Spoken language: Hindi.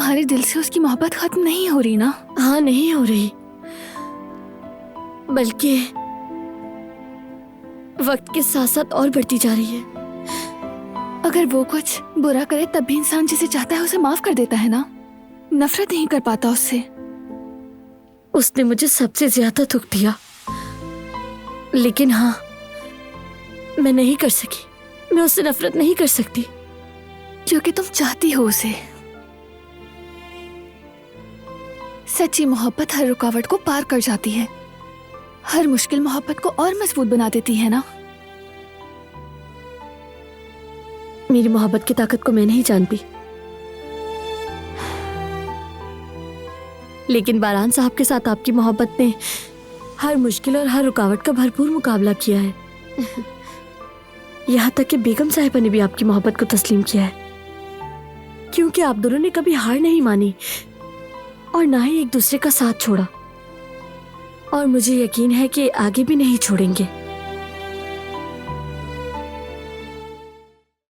तुम्हारे दिल से उसकी मोहब्बत खत्म नहीं हो रही ना? हाँ, नहीं हो रही, बल्कि वक्त के साथ साथ और बढ़ती जा रही है। अगर वो कुछ बुरा करे तब भी इंसान जिसे चाहता है उसे माफ कर देता है ना, नफरत नहीं कर पाता उससे। उसने मुझे सबसे ज्यादा दुख दिया, लेकिन हाँ, मैं नहीं कर सकी, मैं उससे नफरत नहीं कर सकती। क्योंकि तुम चाहती हो उसे। सच्ची मोहब्बत हर रुकावट को पार कर जाती है, हर मुश्किल मोहब्बत को और मजबूत बना देती है ना। मेरी मोहब्बत की ताकत को मैं नहीं जानती, लेकिन बारान साहब के साथ आपकी मोहब्बत ने हर मुश्किल और हर रुकावट का भरपूर मुकाबला किया है। यहाँ तक कि बेगम साहिबा ने भी आपकी मोहब्बत को तस्लीम किया है, क्योंकि आप दोनों ने कभी हार नहीं मानी और ना ही एक दूसरे का साथ छोड़ा, और मुझे यकीन है कि आगे भी नहीं छोड़ेंगे।